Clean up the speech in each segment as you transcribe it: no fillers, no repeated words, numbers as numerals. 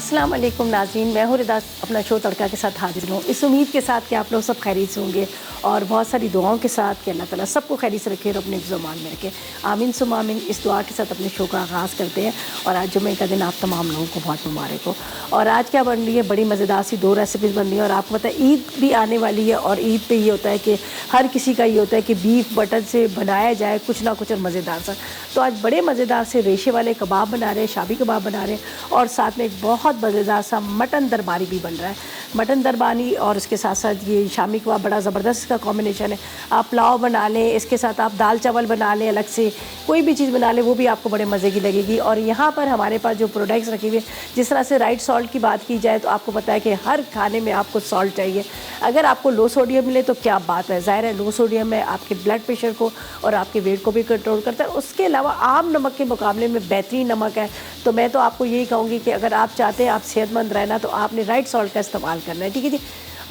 अस्सलाम वालेकुम नाज़रीन, मैं हूँ रिदा अपना शो तड़का के साथ हाजिर हूँ। इस उम्मीद के साथ कि आप लोग सब खैरियत से होंगे और बहुत सारी दुआओं के साथ कि अल्लाह ताला सबको खैरियत से रखे और अपने ज़ुबान में रखे। आमीन सुम आमीन। इस दुआ के साथ अपने शो का आगाज़ करते हैं। और आज जुम्मे का दिन आप तमाम लोगों को बहुत मुबारक हो। और आज क्या बन रही है, बड़ी मज़ेदार सी 2 रेसिपीज़ बन रही है। और आपको पता है ईद भी आने वाली है और ईद पे ये होता है कि हर किसी का ये होता है कि बीफ बटन से बनाया जाए कुछ ना कुछ और मज़ेदार सा। तो आज बड़े मज़ेदार से रेशे वाले कबाब बना रहे हैं, शाबी कबाब बना रहे हैं और साथ में एक बहुत मज़ेदार सा मटन दरबारी भी बन रहा है। मटन दरबारी और उसके साथ साथ ये शामी कबाब, बड़ा ज़बरदस्त इसका कॉम्बिनेशन है। आप पुलाव बना लें, इसके साथ आप दाल चावल बना लें, अलग से कोई भी चीज़ बना लें, वो भी आपको बड़े मज़े की लगेगी। और यहाँ पर हमारे पास जो प्रोडक्ट्स रखे हुए, जिस तरह से राइट सॉल्ट की बात की जाए तो आपको पता है कि हर खाने में आपको सॉल्ट चाहिए। अगर आपको लो सोडियम मिले तो क्या बात है, ज़ाहिर है लो सोडियम में आपके ब्लड प्रेशर को और आपके वेट को भी कंट्रोल करता है। उसके अलावा आम नमक के मुकाबले में बेहतरीन नमक है। तो मैं तो आपको यही कहूँगी कि अगर आप चाहते हैं आप सेहतमंद रहना तो आपने राइट सॉल्ट का इस्तेमाल करना है, ठीक है जी।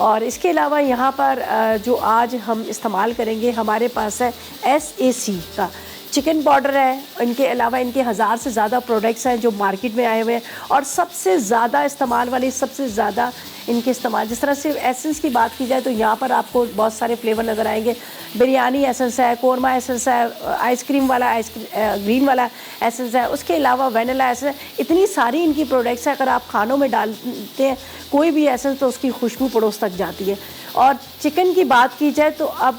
और इसके अलावा यहाँ पर जो आज हम इस्तेमाल करेंगे, हमारे पास है SAC का चिकन पाउडर है। इनके अलावा इनके 1000 से ज़्यादा प्रोडक्ट्स हैं जो मार्केट में आए हुए हैं और सबसे ज़्यादा इस्तेमाल वाली, सबसे ज़्यादा इनके इस्तेमाल, जिस तरह से एसेंस की बात की जाए तो यहाँ पर आपको बहुत सारे फ्लेवर नज़र आएंगे। बिरयानी एसेंस है, कोरमा एसेंस है, आइसक्रीम वाला ग्रीन वाला एसेंस है, उसके अलावा वैनिला एसेंस है। इतनी सारी इनकी प्रोडक्ट्स हैं, अगर आप खानों में डालते हैं कोई भी एसेंस तो उसकी खुशबू पड़ोस तक जाती है। और चिकन की बात की जाए तो अब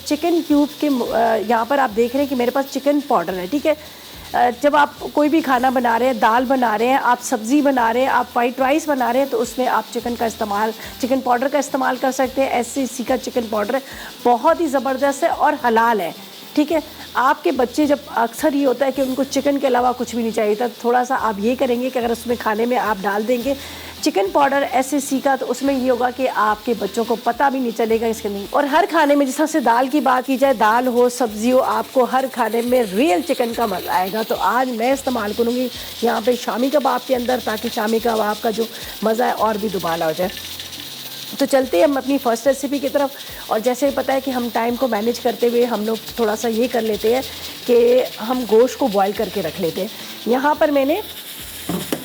चिकन क्यूब के यहाँ पर आप देख रहे हैं कि मेरे पास चिकन पाउडर है, ठीक है। जब आप कोई भी खाना बना रहे हैं, दाल बना रहे हैं, आप सब्ज़ी बना रहे हैं, आप वाइट राइस बना रहे हैं, तो उसमें आप चिकन पाउडर का इस्तेमाल कर सकते हैं। SAC का चिकन पाउडर है, बहुत ही ज़बरदस्त है और हलाल है, ठीक है। आपके बच्चे जब अक्सर ये होता है कि उनको चिकन के अलावा कुछ भी नहीं चाहिए था, थोड़ा सा आप ये करेंगे कि अगर उसमें खाने में आप डाल देंगे चिकन पाउडर SAC का, तो उसमें ये होगा कि आपके बच्चों को पता भी नहीं चलेगा इसके नहीं। और हर खाने में, जिस तरह से दाल की बात की जाए, दाल हो सब्जी हो, आपको हर खाने में रियल चिकन का मज़ा आएगा। तो आज मैं इस्तेमाल करूँगी यहाँ पे शामी कबाब के अंदर, ताकि शामी कबाब का जो मज़ा है और भी दुबाला हो जाए। तो चलते हैं हम अपनी फ़र्स्ट रेसिपी की तरफ। और जैसे पता है कि हम टाइम को मैनेज करते हुए हम लोग थोड़ा सा ये कर लेते हैं कि हम गोश्त को बॉयल करके रख लेते हैं। यहाँ पर मैंने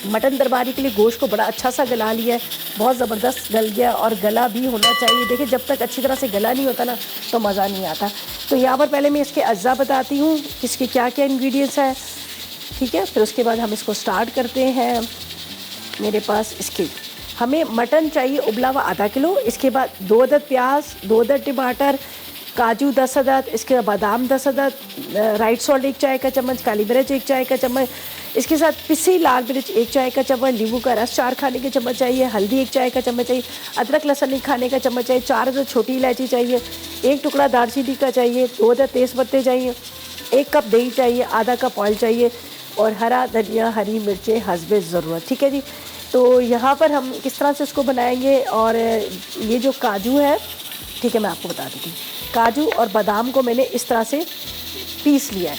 मटन दरबारी के लिए गोश्त को बड़ा अच्छा सा गला लिया है, बहुत ज़बरदस्त गल गया और गला भी होना चाहिए। देखिए जब तक अच्छी तरह से गला नहीं होता ना तो मज़ा नहीं आता। तो यहाँ पर पहले मैं इसके अज्जा बताती हूँ इसके क्या क्या इंग्रेडिएंट्स हैं, ठीक है। फिर उसके बाद हम इसको स्टार्ट करते हैं। मेरे पास इसके हमें मटन चाहिए उबला हुआ आधा किलो, इसके बाद 2 अदद प्याज, 2 अदद टमाटर, काजू 10 अदद, इसके बाद बादाम 10 अदद, राइट सॉल्ट 1 चाय का चम्मच, काली मिर्च 1 चाय का चम्मच, इसके साथ पिसी लाल मिर्च 1 चाय का चम्मच, नींबू का रस 4 खाने के चम्मच चाहिए, हल्दी 1 चाय का चम्मच चाहिए, अदरक लहसुन 1 खाने का चम्मच चाहिए, 4 अदद छोटी इलायची चाहिए, 1 टुकड़ा दालचीनी का चाहिए, 2 अदद तेज़ पत्ते चाहिए, 1 कप दही चाहिए, आधा कप ऑयल चाहिए और हरा धनिया, हरी मिर्चें हस्बे ज़रूरत, ठीक है जी। तो यहाँ पर हम किस तरह से इसको बनाएंगे। और ये जो काजू है, ठीक है, मैं आपको बता देती हूँ। काजू और बादाम को मैंने इस तरह से पीस लिया है,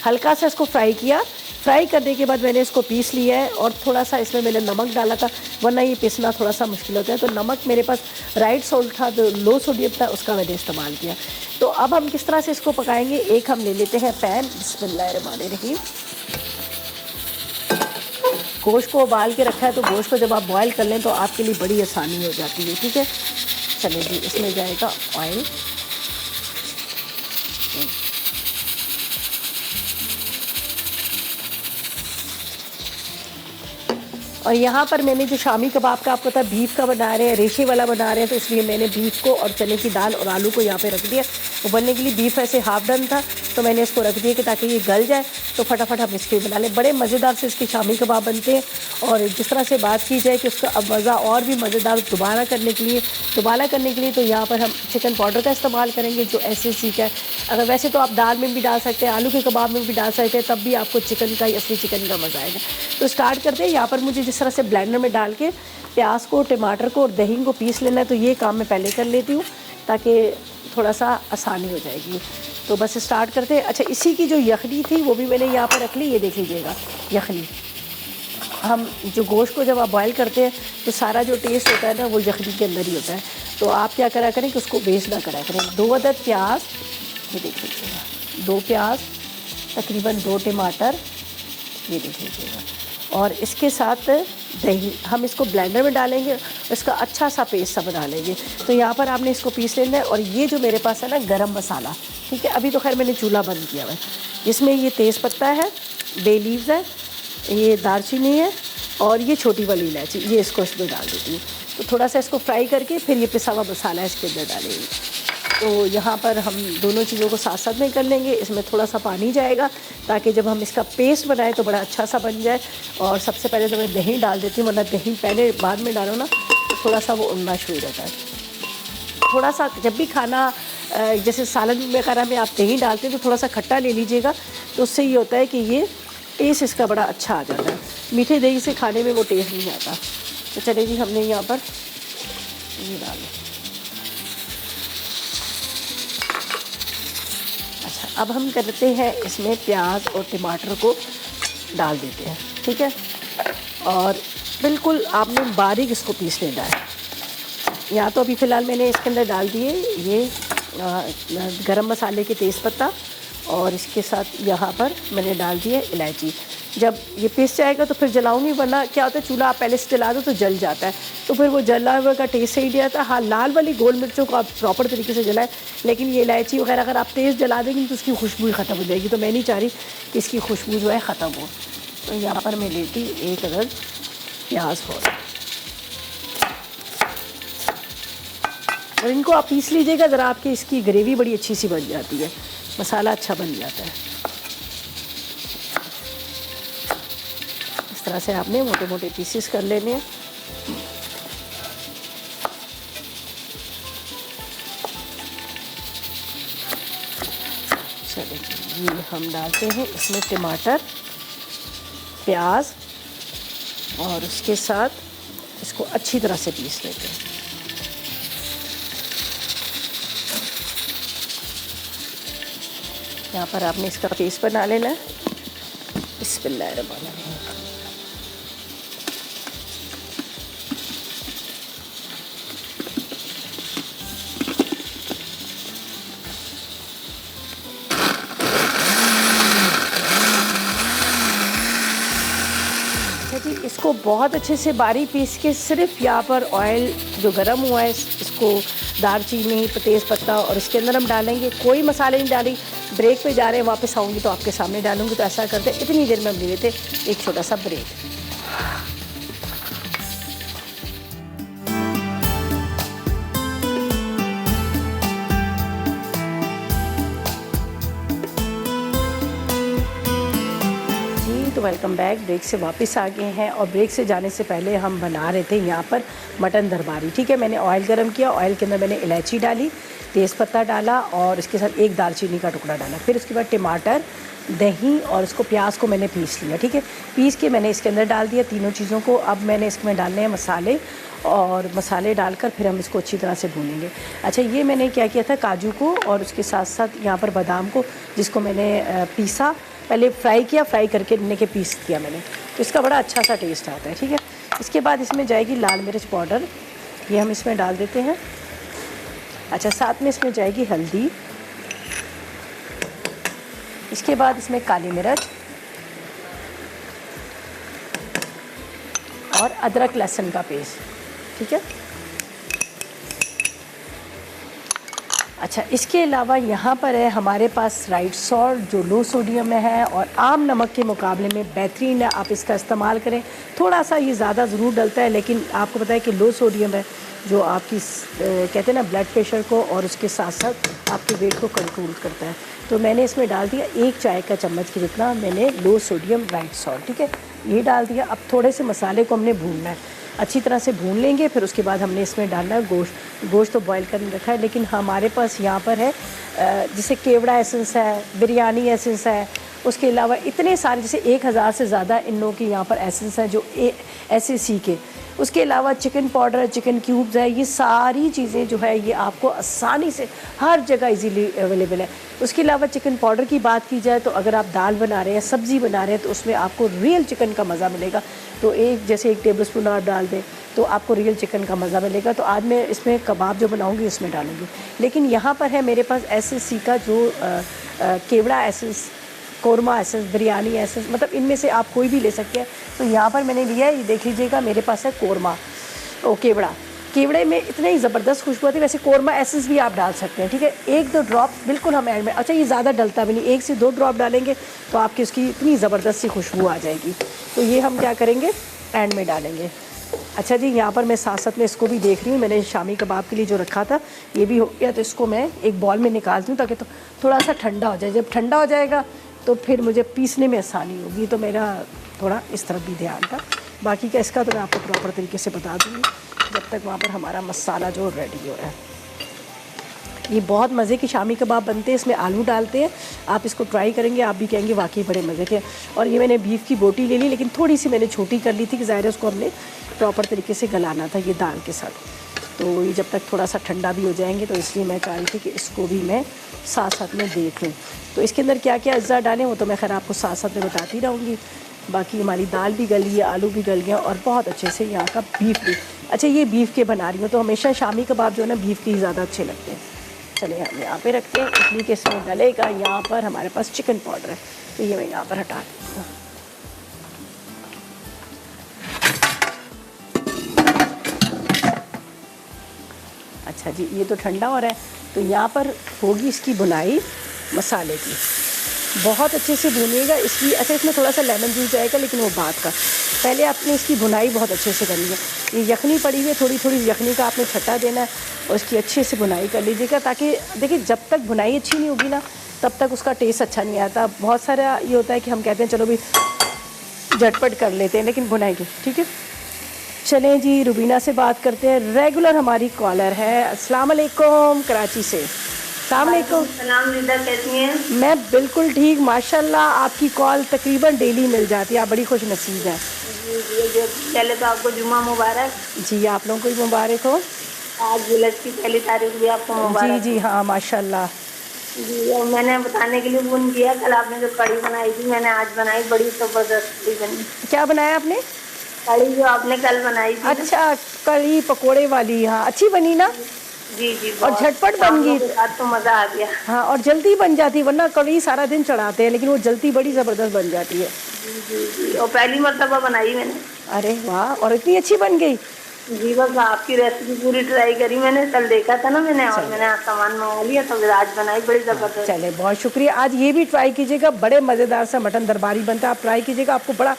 हल्का सा इसको फ्राई किया। फ्राई करने के बाद मैंने इसको पीस लिया है और थोड़ा सा इसमें मैंने नमक डाला था, वरना ये पीसना थोड़ा सा मुश्किल होता है। तो नमक मेरे पास राइट सॉल्ट था, जो लो सोडियम था, उसका मैंने इस्तेमाल किया। तो अब हम किस तरह से इसको पकाएंगे, एक हम ले लेते हैं पैन। बिस्मिल्लाहिर्रहमानिर्रहीम। गोश्त को उबाल के रखा है, तो गोश्त को जब आप बॉयल कर लें तो आपके लिए बड़ी आसानी हो जाती है, ठीक है। चलिए जी, इसमें जाएगा ऑयल। और यहाँ पर मैंने जो शामी कबाब का आपको पता है बीफ का बना रहे हैं, रेशे वाला बना रहे हैं, तो इसलिए मैंने बीफ को और चने की दाल और आलू को यहाँ पे रख दिया उबलने के लिए। बीफ ऐसे हाफ डन था तो मैंने इसको रख दिया कि ताकि ये गल जाए, तो फटाफट हम इसके बना लें। बड़े मज़ेदार से इसके शामी कबाब बनते हैं। और जिस तरह से बात की जाए कि उसका अब मज़ा और भी मज़ेदार दुबारा करने के लिए तो यहाँ पर हम चिकन पाउडर का इस्तेमाल करेंगे जो SAC का है। अगर वैसे तो आप दाल में भी डाल सकते हैं, आलू के कबाब में भी डाल सकते हैं, तब भी आपको चिकन का, असली चिकन का मज़ा आएगा। तो स्टार्ट करते हैं। यहाँ पर मुझे जिस तरह से ब्लेंडर में डाल के प्याज को, टमाटर को और दही को पीस लेना है, तो ये काम मैं पहले कर लेती हूँ ताकि थोड़ा सा आसानी हो जाएगी। तो बस स्टार्ट करते हैं। अच्छा, इसी की जो यखनी थी वो भी मैंने यहाँ पर रख ली, ये देख लीजिएगा यखनी। हम जो गोश्त को जब आप बॉयल करते हैं तो सारा जो टेस्ट होता है ना वो यखनी के अंदर ही होता है। तो आप क्या करा करें कि उसको वेस्ट ना करा करें। 2 अदद प्याज, ये देख लीजिएगा, 2 प्याज, तकरीबन 2 टमाटर, ये देख लीजिएगा, और इसके साथ दही हम इसको ब्लेंडर में डालेंगे, इसका अच्छा सा पेस्ट सा बना लेंगे। तो यहाँ पर आपने इसको पीस लेना है। और ये जो मेरे पास है ना गरम मसाला, ठीक है, अभी तो खैर मैंने चूल्हा बंद किया हुआ है। इसमें ये तेज़पत्ता है, बे लीव्स है, ये दालचीनी है और ये छोटी वाली इलायची, ये इसको इसमें डाल देती हूँ। तो थोड़ा सा इसको फ्राई करके फिर ये पिसा हुआ मसाला इसके अंदर डालेंगे। तो यहाँ पर हम दोनों चीज़ों को साथ साथ में कर लेंगे। इसमें थोड़ा सा पानी जाएगा ताकि जब हम इसका पेस्ट बनाएं तो बड़ा अच्छा सा बन जाए। और सबसे पहले तो मैं दही डाल देती हूँ, वरना दही पहले बाद में डालो ना तो थोड़ा सा वो उड़ना शुरू रहता है। थोड़ा सा जब भी खाना जैसे सालन वगैरह में आप दही डालते हैं तो थोड़ा सा खट्टा ले लीजिएगा, तो उससे ये होता है कि ये टेस्ट इसका बड़ा अच्छा आ जाता है। मीठे दही से खाने में वो टेस्ट नहीं आता। तो चलिए जी, हमने यहाँ पर ये डाला। अच्छा, अब हम करते हैं इसमें प्याज और टमाटर को डाल देते हैं, ठीक है। और बिल्कुल आपने बारीक इसको पीस लेना है। यहाँ तो अभी फ़िलहाल मैंने इसके अंदर डाल दिए ये गरम मसाले के तेज़पत्ता और इसके साथ यहाँ पर मैंने डाल दिए इलायची। जब ये पिस जाएगा तो फिर जलाऊंगी, वरना क्या होता है चूल्हा आप पहले से जला दो तो जल जाता है, तो फिर वो जला हुआ का टेस्ट सही नहीं आता। हाँ, लाल वाली गोल मिर्चों को आप प्रॉपर तरीके से जलाएं, लेकिन ये इलायची वगैरह अगर आप तेज़ जला देंगे तो उसकी खुशबू ही ख़त्म हो जाएगी। तो मैं नहीं चाह रही कि इसकी खुशबू जो है ख़त्म हो। तो यहाँ पर मैं लेती एक अदद प्याज और इनको आप पीस लीजिएगा ज़रा, आपकी इसकी ग्रेवी बड़ी अच्छी सी बन जाती है, मसाला अच्छा बन जाता है। इस तरह से आपने मोटे मोटे पीसेस कर लेने हैं। चलिए, ये हम डालते हैं इसमें टमाटर, प्याज और उसके साथ इसको अच्छी तरह से पीस लेते हैं। यहाँ पर आपने इसका पेस्ट बना लेना है। बिस्मिल्लाहिर्रहमानिर्रहीम। जी, इसको बहुत अच्छे से बारीक पीस के सिर्फ यहाँ पर ऑयल जो गरम हुआ है इसको दालचीनी, तेज़पत्ता और इसके अंदर हम डालेंगे। कोई मसाले नहीं डालेंगे। ब्रेक पे जा रहे हैं, वापस आऊँगी तो आपके सामने डालूँगी। तो ऐसा करते इतनी देर में हम ले लेते एक छोटा सा ब्रेक। तो वेलकम बैक। ब्रेक से वापस आ गए हैं और ब्रेक से जाने से पहले हम बना रहे थे यहाँ पर मटन दरबारी, ठीक है। मैंने ऑयल गरम किया, ऑयल के अंदर मैंने इलायची डाली, तेज़पत्ता डाला और इसके साथ एक दालचीनी का टुकड़ा डाला। फिर उसके बाद टमाटर, दही और इसको प्याज को मैंने पीस लिया, ठीक है। पीस के मैंने इसके अंदर डाल दिया तीनों चीज़ों को। अब मैंने इसमें डालने हैं मसाले और मसाले डालकर फिर हम इसको अच्छी तरह से भूनेंगे। अच्छा, ये मैंने क्या किया था, काजू को और उसके साथ साथ यहाँ पर बादाम को, जिसको मैंने पीसा, पहले फ्राई किया, फ्राई करके के पीस दिया मैंने, तो इसका बड़ा अच्छा सा टेस्ट आता है, ठीक है। इसके बाद इसमें जाएगी लाल मिर्च पाउडर, ये हम इसमें डाल देते हैं। अच्छा, साथ में इसमें जाएगी हल्दी। इसके बाद इसमें काली मिर्च और अदरक लहसुन का पेस्ट, ठीक है। अच्छा, इसके अलावा यहाँ पर है हमारे पास राइट सॉल्ट जो लो सोडियम में है और आम नमक के मुकाबले में बेहतरीन है, आप इसका इस्तेमाल करें। थोड़ा सा ये ज़्यादा ज़रूर डलता है, लेकिन आपको पता है कि लो सोडियम है जो आपकी कहते हैं ना ब्लड प्रेशर को और उसके साथ साथ आपके वेट को कंट्रोल करता है। तो मैंने इसमें डाल दिया 1 चाय का चम्मच के जितना मैंने लो सोडियम राइट सॉल्ट, ठीक है, ये डाल दिया। अब थोड़े से मसाले को हमने भूनना है, अच्छी तरह से भून लेंगे। फिर उसके बाद हमने इसमें डालना है गोश्त। गोश्त तो बॉईल करने रखा है, लेकिन हमारे पास यहाँ पर है जैसे केवड़ा एसेंस है, बिरयानी एसेंस है, उसके अलावा इतने सारे जैसे 1000 से ज़्यादा इन लोगों की यहाँ पर एसेंस हैं जो SAC के। उसके अलावा चिकन पाउडर, चिकन क्यूब्स है, ये सारी चीज़ें जो है ये आपको आसानी से हर जगह इजीली अवेलेबल है। उसके अलावा चिकन पाउडर की बात की जाए तो अगर आप दाल बना रहे हैं, सब्ज़ी बना रहे हैं, तो उसमें आपको रियल चिकन का मज़ा मिलेगा। तो जैसे 1 टेबलस्पून आप डाल दें तो आपको रियल चिकन का मज़ा मिलेगा। तो आज मैं इसमें कबाब जो बनाऊँगी उसमें डालूँगी। लेकिन यहाँ पर है मेरे पास SAC का जो केवड़ा essence korma essence, biryani essence, मतलब इनमें से आप कोई भी ले सकते हैं। तो यहाँ पर मैंने लिया है, ये देख लीजिएगा, मेरे पास है कौरमा ओ केवड़ा। केवड़े में इतनी ही ज़बरदस्त खुशबू आती है। वैसे कौरमा एसेंस भी आप डाल सकते हैं, ठीक है, 1-2 ड्रॉप बिल्कुल हम एंड में। अच्छा, ये ज़्यादा डलता भी नहीं, 1 से 2 ड्रॉप डालेंगे तो आपकी उसकी इतनी ज़बरदस्त सी खुशबू आ जाएगी। तो ये हम क्या करेंगे, एंड में डालेंगे। अच्छा जी, यहाँ पर मैं साथ साथ में इसको भी देख रही हूँ, मैंने शामी कबाब के लिए जो रखा था ये भी हो गया, तो इसको मैं एक बॉल में निकालती हूँ ताकि तो थोड़ा सा ठंडा हो जाए। जब ठंडा हो जाएगा तो फिर मुझे पीसने में आसानी होगी। तो मेरा थोड़ा इस तरफ भी ध्यान था। बाकी का इसका तो मैं आपको प्रॉपर तरीके से बता दूँगी जब तक वहाँ पर हमारा मसाला जो रेडी हो रहा है। ये बहुत मज़े के शामी कबाब बनते हैं, इसमें आलू डालते हैं। आप इसको ट्राई करेंगे, आप भी कहेंगे वाकई बड़े मज़े के। और ये मैंने बीफ की बोटी ले ली, लेकिन थोड़ी सी मैंने छोटी कर ली थी कि ज़ाहिर है उसको हमने प्रॉपर तरीके से गलाना था ये दाल के साथ। तो ये जब तक थोड़ा सा ठंडा भी हो जाएंगे, तो इसलिए मैं चाह रही थी कि इसको भी मैं साथ साथ में देख लूँ। तो इसके अंदर क्या क्या अज्जा डालें वो तो मैं खैर आपको साथ साथ में बताती रहूँगी। बाकी हमारी दाल भी गली है, आलू भी गल गए और बहुत अच्छे से यहाँ का बीफ भी। अच्छा, ये बीफ के बना रही हूँ, तो हमेशा शामी कबाब जो है ना बीफ के ही ज़्यादा अच्छे लगते हैं। चलिए हम यहाँ पे रखते हैं, इसलिए कि इसमें डलेगा। यहाँ पर हमारे पास चिकन पाउडर है, तो ये मैं यहाँ पर हटा देती हूँ। अच्छा जी, ये तो ठंडा हो रहा है, तो यहाँ पर होगी इसकी बुनाई मसाले की। बहुत अच्छे से भूनिएगा, इसलिए अच्छा इसमें थोड़ा सा लेमन जूस जाएगा, लेकिन वो बात का। पहले आपने इसकी भुनाई बहुत अच्छे से करनी है। ये यखनी पड़ी हुई है, थोड़ी थोड़ी यखनी का आपने छट्टा देना है और इसकी अच्छे से भुनाई कर लीजिएगा, ताकि देखिए जब तक भुनाई अच्छी नहीं होगी ना तब तक उसका टेस्ट अच्छा नहीं आता। बहुत सारा ये होता है कि हम कहते हैं चलो भी झटपट कर लेते हैं, लेकिन भुनाई की, ठीक है। चलें जी, रुबीना से बात करते हैं, रेगुलर हमारी कॉलर है। अस्सलाम वालेकुम, कराची से। अस्सलाम वालेकुम। सलाम रिदा, कैसी हैं? मैं बिल्कुल ठीक, माशाल्लाह। आपकी कॉल तकरीबन डेली मिल जाती है, आप बड़ी खुश नसीब हैं। जी, पहले तो आपको जुम्मा मुबारक। जी, आप लोगों को भी मुबारक हो। आज जुलज की पहली तारीख भी आपको मुबारक। जी जी हाँ, माशाल्लाह। जी, और मैंने बताने के लिए फ़ोन किया, कल आपने जो कढ़ी बनाई थी मैंने आज बनाई, बड़ी ज़बरदस्त कढ़ी बनी। क्या बनाया आपने? कढ़ी जो आपने कल बनाई थी। अच्छा, कढ़ी पकोड़े वाली, हाँ अच्छी बनी ना? जी जी, और झटपट बन गई तो मज़ा आ गया। हाँ, और जल्दी बन जाती, वरना कढ़ी सारा दिन चढ़ाते हैं, लेकिन वो जल्दी बड़ी ज़बरदस्त बन जाती है। जी जी जी, और पहली मरतबा बनाई मैंने। अरे वाह, और इतनी अच्छी बन गई। जी, बस आपकी रेसिपी पूरी ट्राई करी मैंने, कल देखा था ना मैंने, और मैंने आज सामान मंगा लिया तो फिर आज बनाई, बड़ी ज़बरदस्त। चले, बहुत शुक्रिया। आज ये भी ट्राई कीजिएगा, बड़े मज़ेदार सा मटन दरबारी बनता है, आप ट्राई कीजिएगा, आपको बड़ा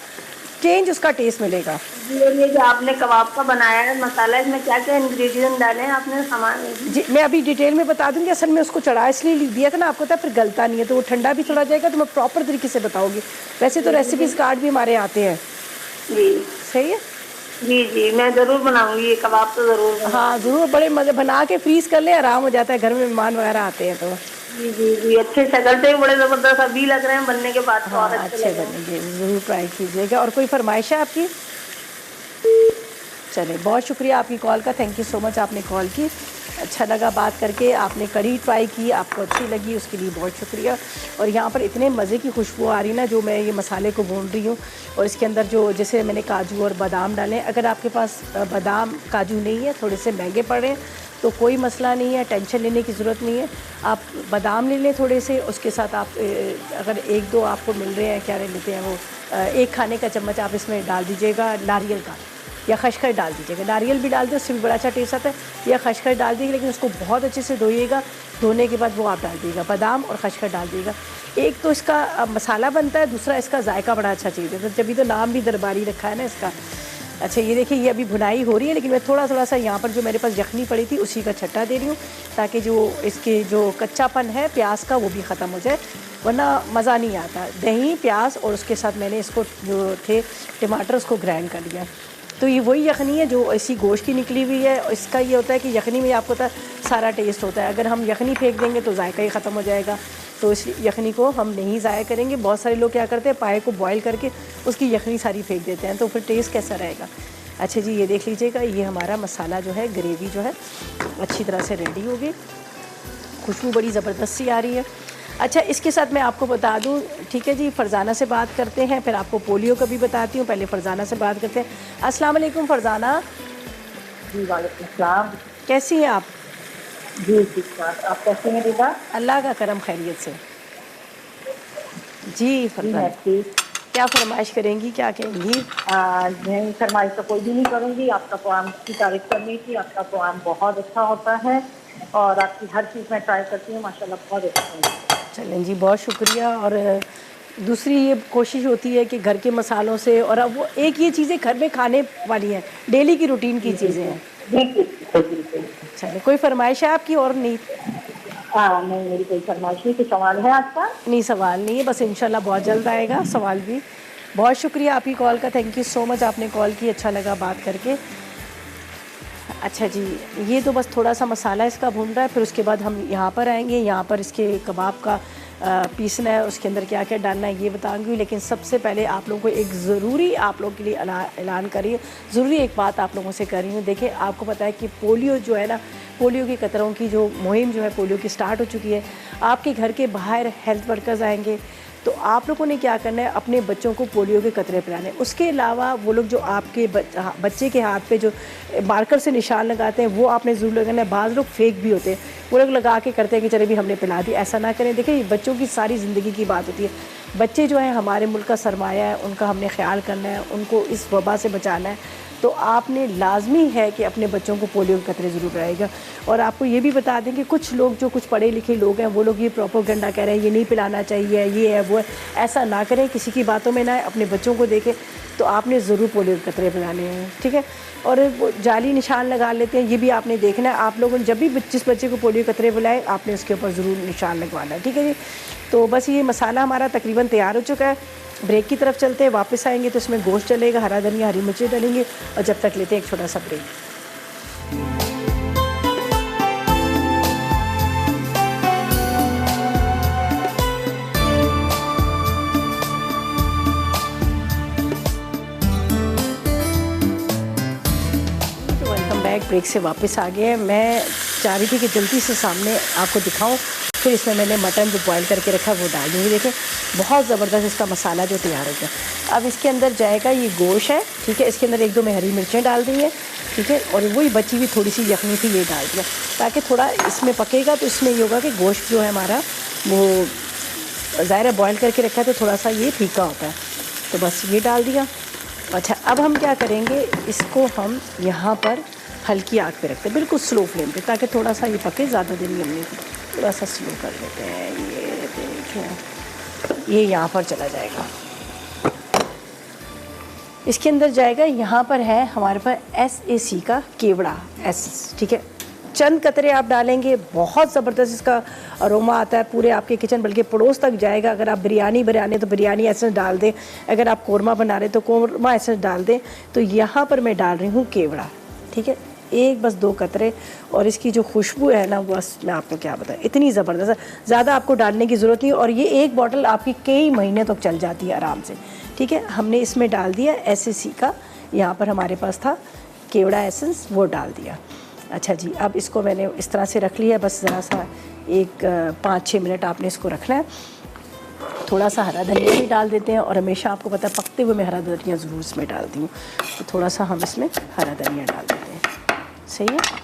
चेंज उसका टेस्ट मिलेगा। ये जो आपने कबाब का बनाया है मसाला, इसमें क्या क्या इंग्रेडिएंट डाले हैं आपने सामान? जी, मैं अभी डिटेल में बता दूंगी। असल में उसको चढ़ा इसलिए लिख दिया था ना आपको, था फिर गलता नहीं है, तो वो ठंडा भी थोड़ा जाएगा, तो मैं प्रॉपर तरीके से बताऊंगी। वैसे तो रेसिपीज़ कार्ड भी हमारे आते हैं। जी सही है। जी जी, मैं ज़रूर बनाऊंगी ये कबाब, तो ज़रूर। हाँ ज़रूर, बड़े मज़े, बना के फ्रीज कर ले, आराम हो जाता है, घर में मेहमान वगैरह आते हैं तो। जी जी जी, अच्छे शक्ल से बड़े ज़बरदस्त अभी लग रहे हैं, बनने के बाद तो हाँ, और अच्छे बनेंगे, ज़रूर ट्राई कीजिएगा। और कोई फरमाइश है आपकी? चले, बहुत शुक्रिया आपकी कॉल का, थैंक यू सो मच, आपने कॉल की। अच्छा लगा बात करके, आपने कढ़ी ट्राई की, आपको अच्छी लगी, उसके लिए बहुत शुक्रिया। और यहाँ पर इतने मज़े की खुशबू आ रही ना, जो मैं ये मसाले को भून रही हूँ, और इसके अंदर जो जैसे मैंने काजू और बादाम डाले। अगर आपके पास बादाम काजू नहीं है, थोड़े से महंगे पड़े हैं, तो कोई मसला नहीं है, टेंशन लेने की ज़रूरत नहीं है। आप बादाम ले लें थोड़े से, उसके साथ आप अगर 1-2 आपको मिल रहे हैं, क्या लेते हैं वो, 1 खाने का चम्मच आप इसमें डाल दीजिएगा नारियल का, या खशखश डाल दीजिएगा। नारियल भी डाल दें, उससे भी बड़ा अच्छा टेस्ट आता है, या खशखश डाल दीजिएगा, लेकिन उसको बहुत अच्छे से धोइएगा। धोने के बाद वो आप डाल दीजिएगा, बादाम और खशखश डाल दीजिएगा। एक तो इसका मसाला बनता है, दूसरा इसका जायका बड़ा अच्छा चीज़ है, तो जब तो नाम भी दरबारी रखा है ना इसका। अच्छा, ये देखिए, ये अभी भुनाई हो रही है, लेकिन मैं थोड़ा सा यहाँ पर जो मेरे पास यखनी पड़ी थी उसी का छट्टा दे रही हूँ, ताकि जो इसके जो कच्चापन है प्याज का वो भी ख़त्म हो जाए, वरना मज़ा नहीं आता। दही, प्याज और उसके साथ मैंने इसको जो थे टमाटर, उसको ग्राइंड कर लिया। तो ये वही यखनी है जो ऐसी गोश्त की निकली हुई है। इसका ये होता है कि यखनी में आपको सारा टेस्ट होता है, अगर हम यखनी फेंक देंगे तो जायका ही ख़त्म हो जाएगा, तो इस यखनी को हम नहीं ज़ाया करेंगे। बहुत सारे लोग क्या करते हैं, पाए को बॉयल करके उसकी यखनी सारी फेंक देते हैं, तो फिर टेस्ट कैसा रहेगा। अच्छा जी, ये देख लीजिएगा, ये हमारा मसाला जो है, ग्रेवी जो है अच्छी तरह से रेडी हो गई, खुशबू बड़ी ज़बरदस्त सी आ रही है। अच्छा, इसके साथ मैं आपको बता दूं, ठीक है जी, फ़रज़ाना से बात करते हैं, फिर आपको पोलियो का भी बताती हूँ। पहले फ़रज़ाना से बात करते हैं। अस्सलाम वालेकुम फ़रज़ाना। जी वालेकुम सलाम। कैसी हैं आप? जी ठीक ठाक, आप कैसे हैं रिदा? अल्लाह का करम, खैरियत से। जी जी फरमाइए, मैथी। क्या फरमाइश करेंगी, क्या कहेंगी? मैं फरमाइश तो कोई भी नहीं करूँगी, आपका प्रोग्राम की तारीफ करनी थी। आपका प्रोग्राम बहुत अच्छा होता है और आपकी हर चीज़ मैं ट्राई करती हूँ, माशाल्लाह बहुत अच्छा है। चलें जी, बहुत शुक्रिया। और दूसरी ये कोशिश होती है कि घर के मसालों से, और अब वो एक ये चीज़ें घर में खाने वाली हैं, डेली की रूटीन की जी चीज़ें बिल्कुल हैं। बिल्कुल बिल्कुल बिल्कुल। चलें, कोई फरमाइश है आपकी और नहीं? नहीं, मेरी कोई फरमाइश नहीं। कोई सवाल है आपका? नहीं, सवाल नहीं है, बस इंशाल्लाह बहुत जल्द आएगा सवाल भी। बहुत शुक्रिया आपकी कॉल का, थैंक यू सो मच, आपने कॉल की, अच्छा लगा बात करके। अच्छा जी, ये तो बस थोड़ा सा मसाला इसका भून रहा है, फिर उसके बाद हम यहाँ पर आएंगे। यहाँ पर इसके कबाब का पीसना है, उसके अंदर क्या क्या डालना है ये बताऊंगी। लेकिन सबसे पहले आप लोगों को एक ज़रूरी आप लोगों के लिए ऐलान करिए, ज़रूरी एक बात आप लोगों से कर रही हूँ। देखिए, आपको पता है कि पोलियो जो है ना, पोलियो के कतरों की जो मुहिम जो है पोलियो की स्टार्ट हो चुकी है। आपके घर के बाहर हेल्थ वर्कर्स आएंगे, तो आप लोगों ने क्या करना है, अपने बच्चों को पोलियो के कतरे पिलाने। उसके अलावा वो लोग जो आपके बच्चे के हाथ पे जो मार्कर से निशान लगाते हैं, वो आपने ज़रूर लगाना है। बाज़ लोग फेक भी होते हैं, वो लोग लगा के करते हैं कि चले भी हमने पिला दी। ऐसा ना करें। देखिए, बच्चों की सारी ज़िंदगी की बात होती है। बच्चे जो हैं हमारे मुल्क का सरमाया है, उनका हमने ख्याल करना है, उनको इस वबा से बचाना है। तो आपने लाजमी है कि अपने बच्चों को पोलियो के कतरे ज़रूर पिलाएगा। और आपको ये भी बता दें कि कुछ लोग जो कुछ पढ़े लिखे लोग हैं, वो लोग ये प्रोपेगेंडा कह रहे हैं ये नहीं पिलाना चाहिए, ये है वो है। ऐसा ना करें, किसी की बातों में ना आए, अपने बच्चों को देखें। तो आपने ज़रूर पोलियो के कतरे पिलाने हैं, ठीक है। और वो जाली निशान लगा लेते हैं, ये भी आपने देखना है। आप लोगों ने जब भी जिस बच्चे को पोलियो के कतरे पिलाए, आपने उसके ऊपर ज़रूर निशान लगवाना है, ठीक है जी। तो बस ये मसाला हमारा तकरीबन तैयार हो चुका है। ब्रेक की तरफ चलते हैं, वापस आएंगे तो इसमें गोश्त चलेगा, हरा धनिया, हरी मिर्ची डालेंगे, और जब तक लेते हैं एक छोटा सा ब्रेक। तो वेलकम बैक, ब्रेक से वापस आ गए। मैं चाह रही थी कि जल्दी से सामने आपको दिखाऊं। फिर इसमें मैंने मटन जो बॉईल करके रखा वो डाल दूँगी। देखें, बहुत ज़बरदस्त इसका मसाला जो तैयार हो गया। अब इसके अंदर जाएगा ये गोश्त है, ठीक है। इसके अंदर एक दो मैं हरी मिर्चें डाल दी हैं, ठीक है। और वही बची हुई थोड़ी सी यखनी थी, ये डाल दिया, ताकि थोड़ा इसमें पकेगा। तो इसमें ये होगा कि गोश्त जो है हमारा वो ज़ाहिर है बॉयल करके रखा है, तो थोड़ा सा ये फीका होता है। तो बस ये डाल दिया। अच्छा, अब हम क्या करेंगे, इसको हम यहाँ पर हल्की आग पे रखते हैं, बिल्कुल स्लो फ्लेम पे, ताकि थोड़ा सा ये पके, ज़्यादा देर नहीं हमने थोड़ा सा स्लो कर लेते हैं। ये देखिए, ये यहाँ पर चला जाएगा, इसके अंदर जाएगा। यहाँ पर है हमारे पास SAC का केवड़ा एसेंस, ठीक है। चंद कतरे आप डालेंगे, बहुत ज़बरदस्त इसका अरोमा आता है पूरे आपके किचन, बल्कि पड़ोस तक जाएगा। अगर आप बिरयानी बनाने तो बिरयानी एसेंस डाल दें, अगर आप कोरमा बना रहे तो कोरमा एसेंस डाल दें। तो यहाँ पर मैं डाल रही हूँ केवड़ा, ठीक है, एक बस 2 कतरे। और इसकी जो खुशबू है ना, बस मैं आपको क्या बताऊँ, इतनी ज़बरदस्त है, ज़्यादा आपको डालने की ज़रूरत नहीं। और ये एक बॉटल आपकी कई महीने तक चल जाती है आराम से, ठीक है। हमने इसमें डाल दिया SAC का, यहाँ पर हमारे पास था केवड़ा एसेंस, वो डाल दिया। अच्छा जी, अब इसको मैंने इस तरह से रख लिया। बस ज़रा सा एक 5-6 मिनट आपने इसको रखना है। थोड़ा सा हरा धनिया भी डाल देते हैं, और हमेशा आपको पता है पकते हुए मैं हरा धनिया ज़रूर इसमें डालती हूँ। तो थोड़ा सा हम इसमें हरा धनिया डाल देते हैं, सही है।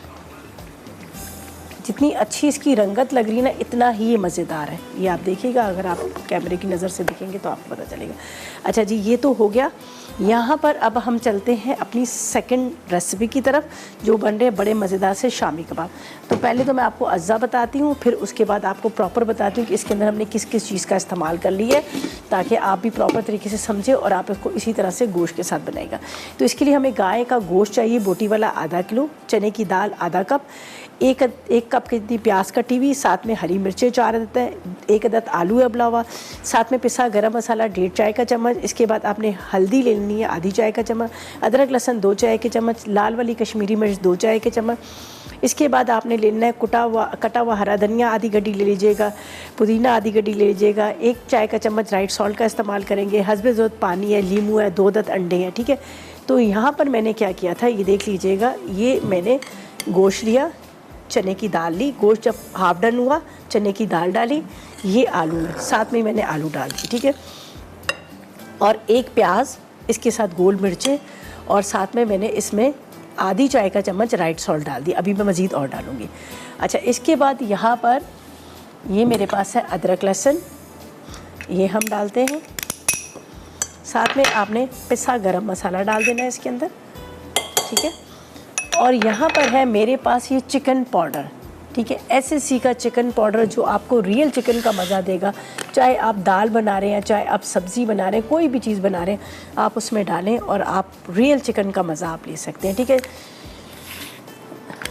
जितनी अच्छी इसकी रंगत लग रही है ना, इतना ही ये मज़ेदार है। ये आप देखिएगा, अगर आप कैमरे की नज़र से देखेंगे तो आपको पता चलेगा। अच्छा जी, ये तो हो गया। यहाँ पर अब हम चलते हैं अपनी सेकंड रेसिपी की तरफ, जो बन रहे हैं बड़े मज़ेदार से शामी कबाब। तो पहले तो मैं आपको अज्जा बताती हूँ, फिर उसके बाद आपको प्रॉपर बताती हूँ कि इसके अंदर हमने किस किस चीज़ का इस्तेमाल कर लिया है, ताकि आप भी प्रॉपर तरीके से समझें और आप इसको इसी तरह से गोश्त के साथ बनाएगा। तो इसके लिए हमें गाय का गोश्त चाहिए, बोटी वाला आधा किलो, चने की दाल आधा कप, एक कप कितनी प्याज कटी हुई, साथ में हरी मिर्चें 4 अदद है, 1 अदद आलू है उबला हुआ, साथ में पिसा गरम मसाला 1.5 चाय का चम्मच। इसके बाद आपने हल्दी लेनी है आधी चाय का चम्मच, अदरक लहसुन 2 चाय के चम्मच, लाल वाली कश्मीरी मिर्च 2 चाय के चम्मच। इसके बाद आपने लेना है कटा हुआ हरा धनिया आधी गड्डी ले लीजिएगा, पुदीना आधी गड्डी ले लीजिएगा, 1 चाय का चम्मच राइट सॉल्ट का इस्तेमाल करेंगे, हस्बे ज़रूरत पानी है, लीमू है, 2 अदद अंडे हैं, ठीक है। तो यहाँ पर मैंने क्या किया था, ये देख लीजिएगा। ये मैंने गोश्त लिया, चने की दाल ली, गोश्त जब हाफ डन हुआ चने की दाल डाली, ये आलू है, साथ में मैंने आलू डाल दी, ठीक है। और 1 प्याज, इसके साथ गोल मिर्चें, और साथ में मैंने इसमें आधी चाय का चम्मच राइट सॉल्ट डाल दी। अभी मैं मज़ीद और डालूँगी। अच्छा, इसके बाद यहाँ पर ये मेरे पास है अदरक लहसुन, ये हम डालते हैं। साथ में आपने पिसा गरम मसाला डाल देना है इसके अंदर, ठीक है। और यहाँ पर है मेरे पास ये चिकन पाउडर, ठीक है, SSC का चिकन पाउडर, जो आपको रियल चिकन का मज़ा देगा। चाहे आप दाल बना रहे हैं, चाहे आप सब्ज़ी बना रहे हैं, कोई भी चीज़ बना रहे हैं, आप उसमें डालें और आप रियल चिकन का मज़ा आप ले सकते हैं, ठीक है।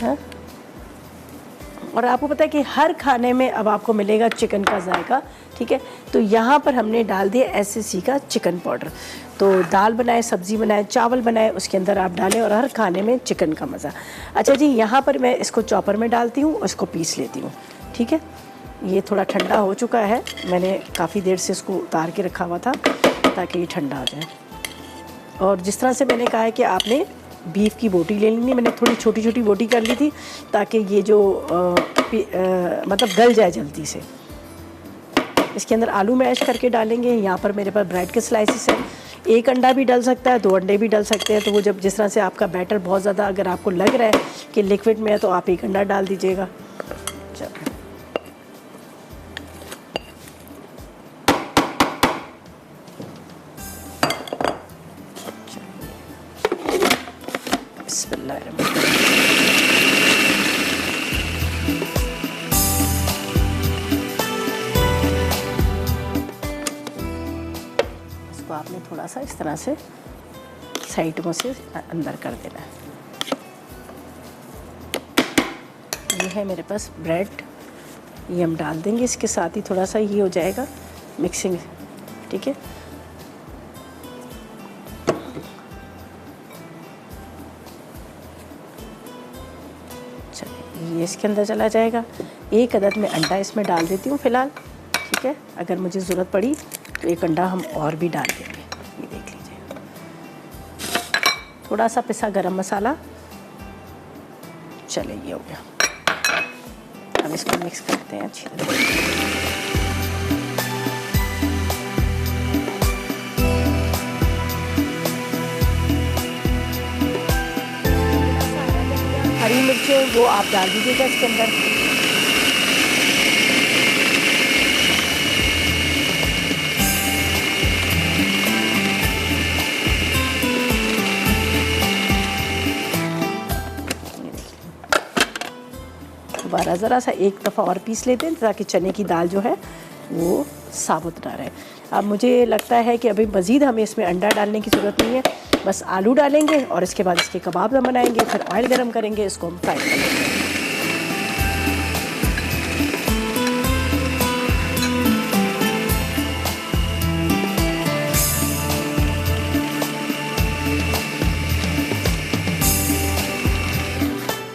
हाँ? और आपको पता है कि हर खाने में अब आपको मिलेगा चिकन का जायका, ठीक है। तो यहाँ पर हमने डाल दिया SSC का चिकन पाउडर। तो दाल बनाए, सब्ज़ी बनाए, चावल बनाए, उसके अंदर आप डालें और हर खाने में चिकन का मज़ा। अच्छा जी, यहाँ पर मैं इसको चॉपर में डालती हूँ और इसको पीस लेती हूँ, ठीक है। ये थोड़ा ठंडा हो चुका है, मैंने काफ़ी देर से इसको उतार के रखा हुआ था ताकि ये ठंडा हो जाए। और जिस तरह से मैंने कहा है कि आपने बीफ की बोटी ले लेनी, मैंने थोड़ी छोटी छोटी बोटी कर ली थी ताकि ये जो मतलब गल जाए जल्दी से। इसके अंदर आलू मैश करके डालेंगे। यहाँ पर मेरे पास ब्रेड के स्लाइसिस हैं, एक अंडा भी डल सकता है, 2 अंडे भी डल सकते हैं। तो वो जब जिस तरह से आपका बैटर बहुत ज़्यादा अगर आपको लग रहा है कि लिक्विड में है तो आप 1 अंडा डाल दीजिएगा। चलो, इसको आपने थोड़ा सा इस तरह से साइड में से अंदर कर देना है। ये है मेरे पास ब्रेड, ये हम डाल देंगे इसके साथ ही, थोड़ा सा ये हो जाएगा मिक्सिंग, ठीक है। चलिए, ये इसके अंदर चला जाएगा। 1 अदद में अंडा इसमें डाल देती हूँ फ़िलहाल, ठीक है। अगर मुझे ज़रूरत पड़ी तो 1 अंडा हम और भी डाल देंगे। ये देख लीजिए, थोड़ा सा पिसा गरम मसाला। चलिए, ये हो गया। अब इसको मिक्स करते हैं अच्छी तरह। हरी मिर्चें वो आप डाल दीजिएगा इसके अंदर। दोबारा ज़रा सा एक दफ़ा और पीस लेते हैं ताकि चने की दाल जो है वो साबुत ना रहे। अब मुझे लगता है कि अभी मज़ीद हमें इसमें अंडा डालने की ज़रूरत नहीं है, बस आलू डालेंगे और इसके बाद इसके कबाब हम बनाएंगे, फिर ऑयल गरम करेंगे, इसको हम फ्राई करेंगे।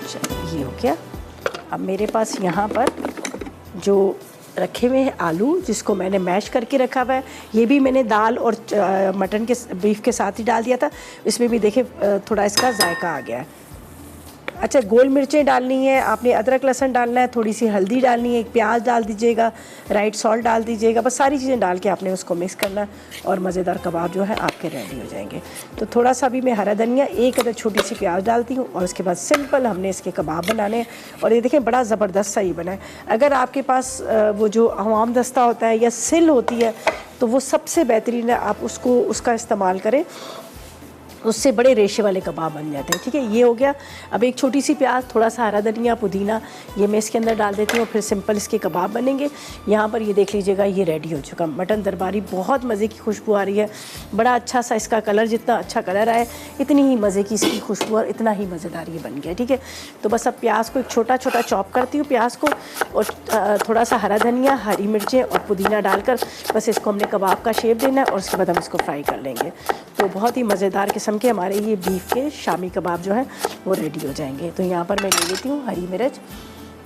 चलिए, ये हो गया। अब मेरे पास यहाँ पर जो रखे हुए हैं आलू, जिसको मैंने मैश करके रखा हुआ है, ये भी मैंने दाल और मटन के बीफ के साथ ही डाल दिया था। इसमें भी देखिए थोड़ा इसका जायका आ गया है। अच्छा, गोल मिर्चें डालनी है आपने, अदरक लहसुन डालना है, थोड़ी सी हल्दी डालनी है, एक प्याज डाल दीजिएगा, राइट सॉल्ट डाल दीजिएगा। बस सारी चीज़ें डाल के आपने उसको मिक्स करना है और मज़ेदार कबाब जो है आपके रेडी हो जाएंगे। तो थोड़ा सा भी मैं हरा धनिया, 1 अदद छोटी सी प्याज डालती हूँ और उसके बाद सिंपल हमने इसके कबाब बनाने हैं। और ये देखें बड़ा ज़बरदस्त सा ही बना है। अगर आपके पास वो जो हमाम दस्ता होता है या सिल होती है तो वो सबसे बेहतरीन है, आप उसका इस्तेमाल करें, उससे बड़े रेशे वाले कबाब बन जाते हैं, ठीक है। ये हो गया। अब एक छोटी सी प्याज, थोड़ा सा हरा धनिया, पुदीना, ये मैं इसके अंदर डाल देती हूँ, फिर सिंपल इसके कबाब बनेंगे। यहाँ पर ये देख लीजिएगा, ये रेडी हो चुका मटन दरबारी। बहुत मज़े की खुशबू आ रही है, बड़ा अच्छा सा इसका कलर, जितना अच्छा कलर आए इतनी ही मज़े की इसकी खुशबू और इतना ही मज़ेदार ये बन गया, ठीक है। तो बस अब प्याज को एक छोटा छोटा चॉप करती हूँ प्याज को, और थोड़ा सा हरा धनिया, हरी मिर्चें और पुदीना डालकर बस इसको हमने कबाब का शेप देना है और उसके बाद हम इसको फ्राई कर लेंगे। तो बहुत ही मज़ेदार किस्म के हमारे ये बीफ के शामी कबाब जो है वो रेडी हो जाएंगे। तो यहाँ पर मैं ले लेती हूँ हरी मिर्च,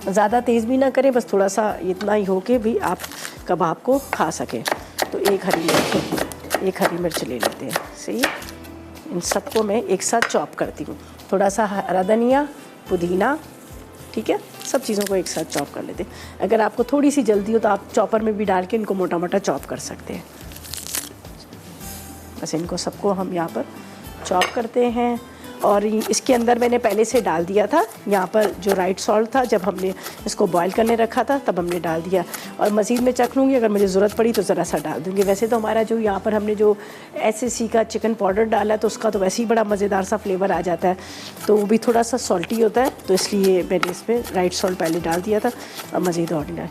ज़्यादा तेज़ भी ना करें, बस थोड़ा सा इतना ही हो के भी आप कबाब को खा सकें। तो एक हरी मिर्च ले लेते हैं, सही है। इन सबको मैं एक साथ चॉप करती हूँ, थोड़ा सा हरा धनिया, पुदीना, ठीक है, सब चीज़ों को एक साथ चॉप कर लेते हैं। अगर आपको थोड़ी सी जल्दी हो तो आप चॉपर में भी डाल के इनको मोटा मोटा चॉप कर सकते हैं। बस इनको सबको हम यहाँ पर चॉप करते हैं और इसके अंदर मैंने पहले से डाल दिया था यहाँ पर जो राइट सॉल्ट था, जब हमने इसको बॉईल करने रखा था तब हमने डाल दिया। और मज़ीद मैं चख लूँगी, अगर मुझे ज़रूरत पड़ी तो ज़रा सा डाल दूँगी। वैसे तो हमारा जो यहाँ पर हमने जो SAC का चिकन पाउडर डाला है तो उसका तो वैसे ही बड़ा मज़ेदार सा फ्लेवर आ जाता है, तो वो भी थोड़ा सा सॉल्टी होता है, तो इसलिए मैंने इसमें राइट सॉल्ट पहले डाल दिया था। और मज़ीद ऑर्डिनरी,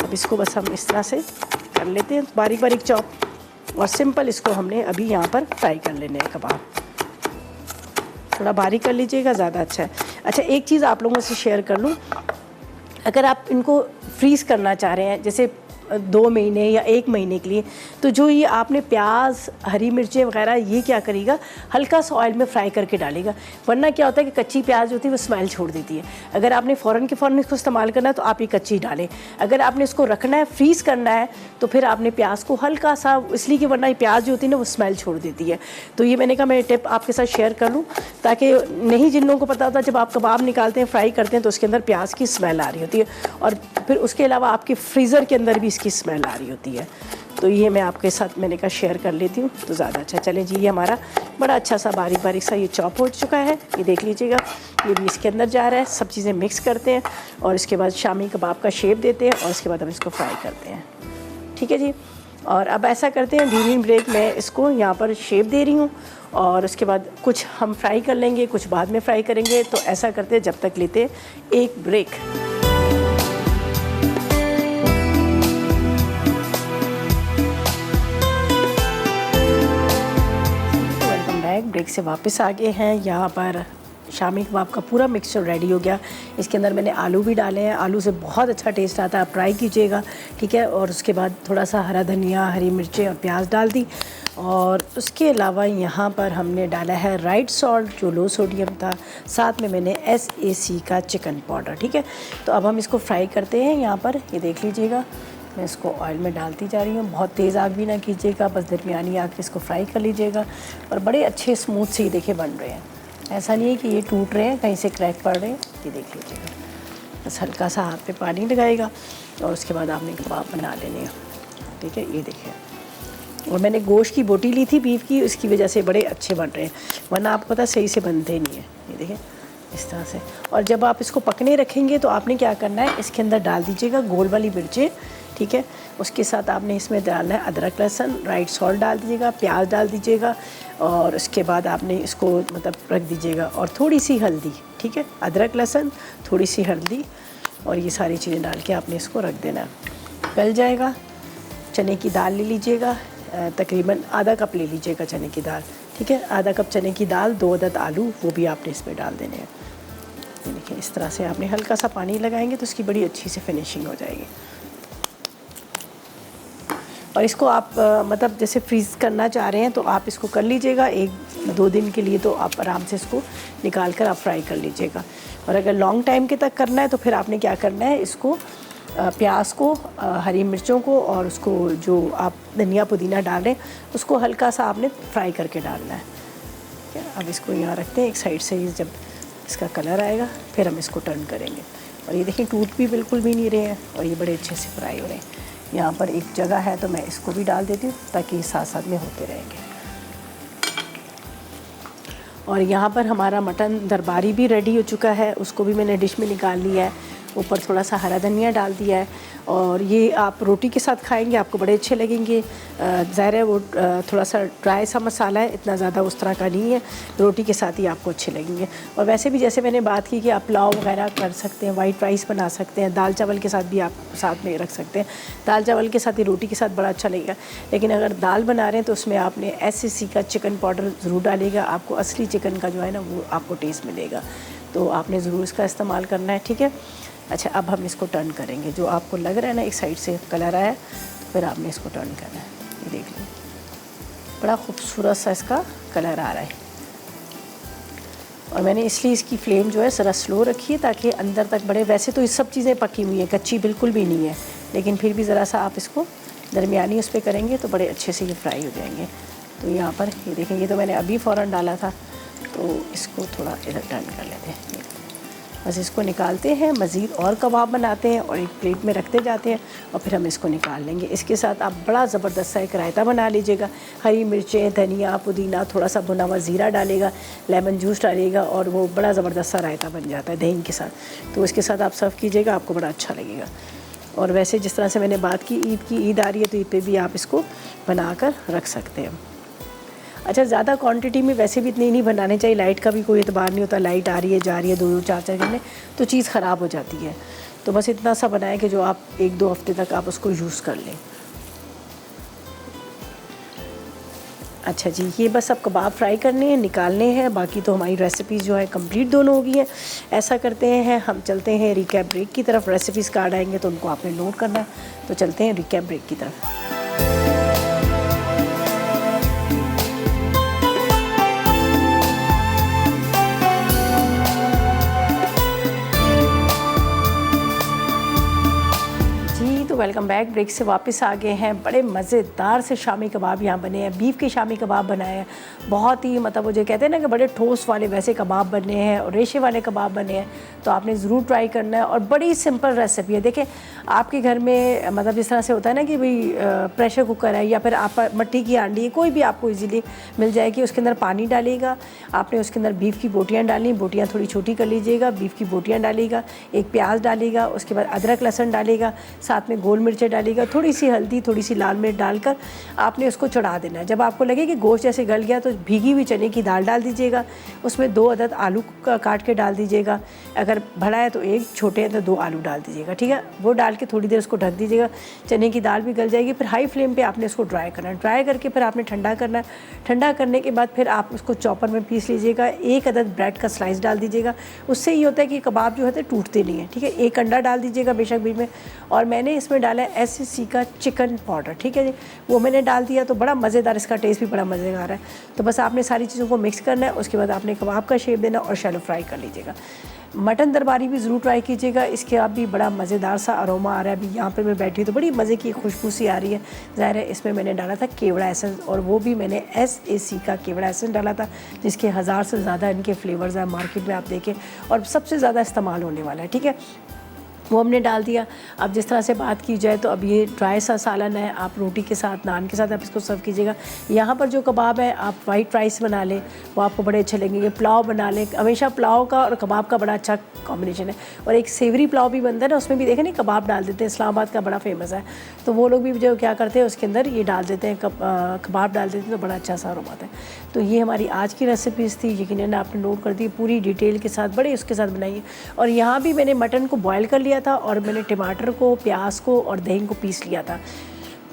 अब इसको बस हम इस तरह से कर लेते हैं बारीक बारीक चॉप, और सिंपल इसको हमने अभी यहाँ पर फ्राई कर लेने हैं। कबाब थोड़ा बारीक कर लीजिएगा, ज़्यादा अच्छा है। अच्छा, एक चीज़ आप लोगों से शेयर कर लूँ, अगर आप इनको फ्रीज़ करना चाह रहे हैं जैसे 2 महीने या 1 महीने के लिए, तो जो ये आपने प्याज, हरी मिर्चें वगैरह ये क्या करेगा, हल्का सा ऑयल में फ्राई करके डालेगा। वरना क्या होता है कि कच्ची प्याज होती है वो स्मेल छोड़ देती है। अगर आपने फ़ौरन के फ़ौरन इसको इस्तेमाल करना है तो आप ये कच्ची डालें। अगर आपने इसको रखना है, फ्रीज़ करना है, तो फिर आपने प्याज को हल्का सा, इसलिए कि वरना ये प्याज जो होती है ना वो स्मेल छोड़ देती है। तो ये मैंने कहा मैं टिप आपके साथ शेयर कर लूँ, ताकि नहीं जिन लोगों को पता होता जब आप कबाब निकालते हैं, फ्राई करते हैं, तो उसके अंदर प्याज की स्मेल आ रही होती है, और फिर उसके अलावा आपके फ्रीज़र के अंदर भी इसकी स्मेल आ रही होती है। तो ये मैं आपके साथ मैंने कहा शेयर कर लेती हूँ, तो ज़्यादा अच्छा। चलें जी, ये हमारा बड़ा अच्छा सा बारीक बारीक सा ये चॉप हो चुका है, ये देख लीजिएगा, ये भी इसके अंदर जा रहा है। सब चीज़ें मिक्स करते हैं और इसके बाद शामी कबाब का शेप देते हैं, और इसके बाद हम इसको फ्राई करते हैं। ठीक है जी। और अब ऐसा करते हैं, ड्यूरिंग ब्रेक मैं इसको यहाँ पर शेप दे रही हूँ, और उसके बाद कुछ हम फ्राई कर लेंगे, कुछ बाद में फ्राई करेंगे। तो ऐसा करते हैं, जब तक लेते हैं एक ब्रेक। ब्रेक से वापस आ गए हैं। यहाँ पर शामी कबाब का पूरा मिक्सचर रेडी हो गया। इसके अंदर मैंने आलू भी डाले हैं, आलू से बहुत अच्छा टेस्ट आता है, आप ट्राई कीजिएगा। ठीक है। और उसके बाद थोड़ा सा हरा धनिया, हरी मिर्चें और प्याज डाल दी, और उसके अलावा यहाँ पर हमने डाला है राइट सॉल्ट जो लो सोडियम था, साथ में मैंने SAC का चिकन पाउडर। ठीक है। तो अब हम इसको फ्राई करते हैं। यहाँ पर ये देख लीजिएगा, मैं इसको ऑयल में डालती जा रही हूँ। बहुत तेज़ आग भी ना कीजिएगा, बस दरमियानी आग पे इसको फ्राई कर लीजिएगा। और बड़े अच्छे स्मूथ से ये देखिए बन रहे हैं, ऐसा नहीं है कि ये टूट रहे हैं, कहीं से क्रैक पड़ रहे हैं। ये देख लीजिएगा, बस हल्का सा हाथ पे पानी लगाएगा, और उसके बाद आपने कबाब बना लेने हैं। ठीक है, ये देखिए। और मैंने गोश्त की बोटी ली थी बीफ की, उसकी वजह से बड़े अच्छे बन रहे हैं, वरना आपको पता सही से बनते ही नहीं है। ये देखिए इस तरह से। और जब आप इसको पकने रखेंगे तो आपने क्या करना है, इसके अंदर डाल दीजिएगा गोल वाली मिर्चें। ठीक है। उसके साथ आपने इसमें डालना है अदरक लहसुन, राइट सॉल्ट डाल दीजिएगा, प्याज डाल दीजिएगा, और उसके बाद आपने इसको मतलब रख दीजिएगा, और थोड़ी सी हल्दी। ठीक है। अदरक लहसुन, थोड़ी सी हल्दी, और ये सारी चीज़ें डाल के आपने इसको रख देना है। गल जाएगा। चने की दाल ले लीजिएगा, तकरीबन आधा कप ले लीजिएगा चने की दाल। ठीक है। आधा कप चने की दाल, 2 अदद आलू, वो भी आपने इसमें डाल देने हैं। देखिए इस तरह से आपने हल्का सा पानी लगाएंगे तो इसकी बड़ी अच्छी से फिनिशिंग हो जाएगी। और इसको आप मतलब जैसे फ्रीज़ करना चाह रहे हैं तो आप इसको कर लीजिएगा 1-2 दिन के लिए, तो आप आराम से इसको निकाल कर आप फ्राई कर लीजिएगा। और अगर लॉन्ग टाइम के तक करना है तो फिर आपने क्या करना है, इसको प्याज को, हरी मिर्चों को, और उसको जो आप धनिया पुदीना डाल रहे हैं उसको हल्का सा आपने फ्राई करके डालना है। ठीक है। अब इसको यहाँ रखते हैं एक साइड से, जब इसका कलर आएगा फिर हम इसको टर्न करेंगे। और ये देखिए टूट भी बिल्कुल भी नहीं रहे हैं, और ये बड़े अच्छे से फ्राई हो रहे हैं। यहाँ पर एक जगह है तो मैं इसको भी डाल देती हूँ ताकि साथ साथ में होते रहेंगे। और यहाँ पर हमारा मटन दरबारी भी रेडी हो चुका है, उसको भी मैंने डिश में निकाल लिया है। ऊपर थोड़ा सा हरा धनिया डाल दिया है, और ये आप रोटी के साथ खाएंगे आपको बड़े अच्छे लगेंगे। ज़ाहिर है वो थोड़ा सा ड्राई सा मसाला है, इतना ज़्यादा उस तरह का नहीं है, रोटी के साथ ही आपको अच्छे लगेंगे। और वैसे भी जैसे मैंने बात की कि आप पुलाव वगैरह कर सकते हैं, वाइट राइस बना सकते हैं, दाल चावल के साथ भी आप साथ में रख सकते हैं। दाल चावल के साथ ही रोटी के साथ बड़ा अच्छा लगेगा। लेकिन अगर दाल बना रहे हैं तो उसमें आपने SAC का चिकन पाउडर ज़रूर डालेगा, आपको असली चिकन का जो है ना वो आपको टेस्ट मिलेगा, तो आपने ज़रूर इसका इस्तेमाल करना है। ठीक है। अच्छा, अब हम इसको टर्न करेंगे। जो आपको लग रहा है ना एक साइड से कलर आया, तो फिर आपने इसको टर्न करना है। ये देख लीजिए बड़ा खूबसूरत सा इसका कलर आ रहा है। और मैंने इसलिए इसकी फ्लेम जो है ज़रा स्लो रखी है ताकि अंदर तक बढ़े। वैसे तो ये सब चीज़ें पकी हुई हैं, कच्ची बिल्कुल भी नहीं है, लेकिन फिर भी ज़रा सा आप इसको दरमियानी उस पर करेंगे तो बड़े अच्छे से ये फ्राई हो जाएंगे। तो यहाँ पर ये देखें, ये तो मैंने अभी फ़ौरन डाला था, तो इसको थोड़ा इधर टर्न कर लेते हैं। बस इसको निकालते हैं, मज़ीद और कबाब बनाते हैं और एक प्लेट में रखते जाते हैं और फिर हम इसको निकाल लेंगे। इसके साथ आप बड़ा ज़बरदस्त सा एक रायता बना लीजिएगा। हरी मिर्चें, धनिया, पुदीना, थोड़ा सा भुना हुआ ज़ीरा डालेगा, लेमन जूस डालिएगा और वो बड़ा ज़बरदस्त सा रायता बन जाता है दही के साथ। तो इसके साथ आप सर्व कीजिएगा, आपको बड़ा अच्छा लगेगा। और वैसे जिस तरह से मैंने बात की ईद आ रही है तो ईद पे भी आप इसको बना कर रख सकते हैं। अच्छा, ज़्यादा क्वांटिटी में वैसे भी इतनी नहीं बनाने चाहिए, लाइट का भी कोई एतबार नहीं होता, लाइट आ रही है जा रही है 2-2 4-4 घंटे तो चीज़ ख़राब हो जाती है। तो बस इतना सा बनाएं कि जो आप 1-2 हफ्ते तक आप उसको यूज़ कर लें। अच्छा जी, ये बस अब कबाब फ्राई करने हैं, निकालने हैं, बाकी तो हमारी रेसिपीज़ जो है कंप्लीट दोनों हो गई हैं। ऐसा करते हैं, हम चलते हैं रिकैप ब्रेक की तरफ। रेसिपीज़ कार्ड आएंगे तो उनको आपने नोट करना है, तो चलते हैं रिकैप ब्रेक की तरफ। Welcome back. ब्रेक से वापस आ गए हैं। बड़े मज़ेदार से शामी कबाब यहाँ बने हैं। बीफ के शामी कबाब बनाए हैं, बहुत ही मतलब वो जो कहते हैं ना कि बड़े ठोस वाले वैसे कबाब बने हैं और रेशे वाले कबाब बने हैं। तो आपने ज़रूर ट्राई करना है और बड़ी सिंपल रेसिपी है। देखें, आपके घर में मतलब जिस तरह से होता है ना कि भाई प्रेशर कुकर है या फिर आप मट्टी की हांडी है, कोई भी आपको इजीली मिल जाएगी। उसके अंदर पानी डालिएगा, आपने उसके अंदर बीफ की बोटियाँ डालनी, बोटियाँ थोड़ी छोटी कर लीजिएगा, बीफ की बोटियाँ डालिएगा, एक प्याज डालिएगा, उसके बाद अदरक लहसुन डालिएगा, साथ में गोल मिर्चें डालिएगा, थोड़ी सी हल्दी, थोड़ी सी लाल मिर्च डालकर आपने उसको चढ़ा देना है। जब आपको लगे कि गोश्त जैसे गल गया तो भीगी हुई चने की दाल डाल दीजिएगा, उसमें 2 अदद आलू काट के डाल दीजिएगा, अगर बड़ा है तो 1, छोटे हैं तो 2 आलू डाल दीजिएगा, ठीक है। वो डाल के थोड़ी देर उसको ढक दीजिएगा, चने की दाल भी गल जाएगी। फिर हाई फ्लेम पे आपने उसको ड्राई करना है, ड्राई करके फिर आपने ठंडा करना है। ठंडा करने के बाद फिर आप उसको चॉपर में पीस लीजिएगा, 1 अदद ब्रेड का स्लाइस डाल दीजिएगा। उससे ये होता है कि कबाब जो है टूटते नहीं है, ठीक है। 1 अंडा डाल दीजिएगा बेशक बीच में, और मैंने इसमें डाला है SCC का चिकन पाउडर, ठीक है जी, वो मैंने डाल दिया। तो बड़ा मज़ेदार, इसका टेस्ट भी बड़ा मज़ेदार है। तो बस आपने सारी चीज़ों को मिक्स करना है, उसके बाद आपने कबाब का शेप देना और शैलो फ्राई कर लीजिएगा। मटन दरबारी भी ज़रूर ट्राई कीजिएगा, इसके आप भी बड़ा मज़ेदार सा अरोमा आ रहा है। अभी यहाँ पर मैं बैठी हूँ तो बड़ी मज़े की खुशबू सी आ रही है। ज़ाहिर है इसमें मैंने डाला था केवड़ा एसेंस, और वो भी मैंने SAC का केवड़ा एसेंस डाला था, जिसके 1000 से ज़्यादा इनके फ्लेवर्स हैं मार्केट में, आप देखें, और सबसे ज़्यादा इस्तेमाल होने वाला है, ठीक है। वो हमने डाल दिया। अब जिस तरह से बात की जाए तो अब ये ड्राई सा सालन है, आप रोटी के साथ, नान के साथ आप इसको सर्व कीजिएगा। यहाँ पर जो कबाब है आप वाइट राइस बना लें, वो आपको बड़े अच्छे लगेंगे। पुलाव बना लें, हमेशा पुलाव का और कबाब का बड़ा अच्छा कॉम्बिनेशन है। और एक सेवरी पुलाव भी बनता है ना, उसमें भी देखें नहीं कबाब डाल देते हैं, इस्लामाबाद का बड़ा फेमस है। तो वो लोग भी जो क्या करते हैं उसके अंदर ये डाल देते हैं, कबाब डाल देते हैं, तो बड़ा अच्छा सा अरोमा आता है। तो ये हमारी आज की रेसिपीज़ थी, यकीनन आपने नोट कर दी, पूरी डिटेल के साथ बड़े उसके साथ बनाई है। और यहाँ भी मैंने मटन को बॉयल कर लिया था और मैंने टमाटर को, प्याज को और दही को पीस लिया था,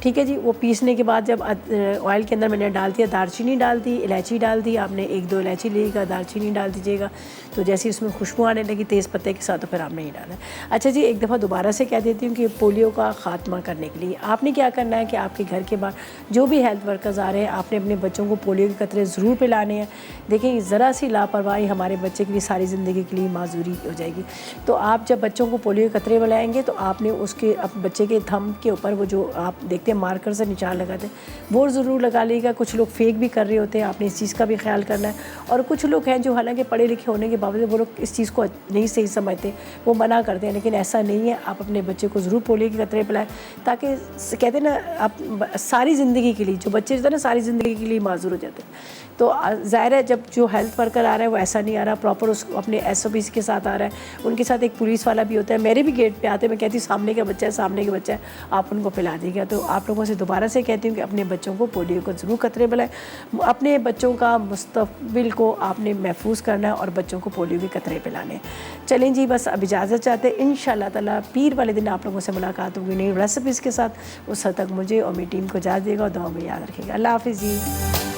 ठीक है जी। वो पीसने के बाद जब ऑयल के अंदर मैंने डाल दिया, दालचीनी डाल दी, इलायची डाल दी, आपने 1-2 इलायची लीजिएगा, दालचीनी डाल दीजिएगा। तो जैसे उसमें खुशबू आने लगी तेज़ पत्ते के साथ, तो फिर आपने ही डाला है। अच्छा जी, एक दफ़ा दोबारा से कह देती हूँ कि पोलियो का ख़ात्मा करने के लिए आपने क्या करना है कि आपके घर के बाहर जो भी हेल्थ वर्कर्स आ रहे हैं, आपने अपने बच्चों को पोलियो के कतरे ज़रूर पिलाने हैं। देखें, ज़रा सी लापरवाही हमारे बच्चे के लिए सारी ज़िंदगी के लिए माजूरी हो जाएगी। तो आप जब बच्चों को पोलियो के कतरे पिलाएंगे तो आपने उसके बच्चे के थंब के ऊपर वो जो आप देखते हैं मार्कर से निशान लगाते हैं, वो ज़रूर लगा लीजिएगा। कुछ लोग फेक भी कर रहे होते हैं, आपने इस चीज़ का भी ख्याल करना है। और कुछ लोग हैं जो हालांकि पढ़े लिखे होने के बावजूद वो लोग इस चीज़ को नहीं सही समझते, वो मना करते हैं, लेकिन ऐसा नहीं है। आप अपने बच्चे को ज़रूर पोलियो के कतरे पिलाएं, ताकि कहते हैं ना आप सारी ज़िंदगी के लिए, जो बच्चे जो है ना सारी ज़िंदगी के लिए माजूर हो जाते हैं। तो ज़ाहिर है जब जो हेल्थ वर्कर आ रहा है वो ऐसा नहीं आ रहा, प्रॉपर उसको अपने SOPs के साथ आ रहा है। उनके साथ एक पुलिस वाला भी होता है। मेरे भी गेट पे आते हैं, मैं कहती हूँ सामने का बच्चा है, सामने का बच्चा है, आप उनको पिला दीजिएगा। तो आप लोगों से दोबारा से कहती हूँ कि अपने बच्चों को पोलियो को ज़रूर कतरे पिलाएं। अपने बच्चों का मुस्तकबिल को आपने महफूज करना है और बच्चों को पोलियो के कतरे पिलाने। चलें जी, बस अब इजाज़त चाहते हैं। इंशाअल्लाह ताला पीर वाले दिन आप लोगों से मुलाकात होगी नई रेसिपीज़ के साथ। उस हद तक मुझे और मेरी टीम को इजाज़त देगा और दुआ में याद रखिएगा। अल्लाह हाफ़िज़ जी।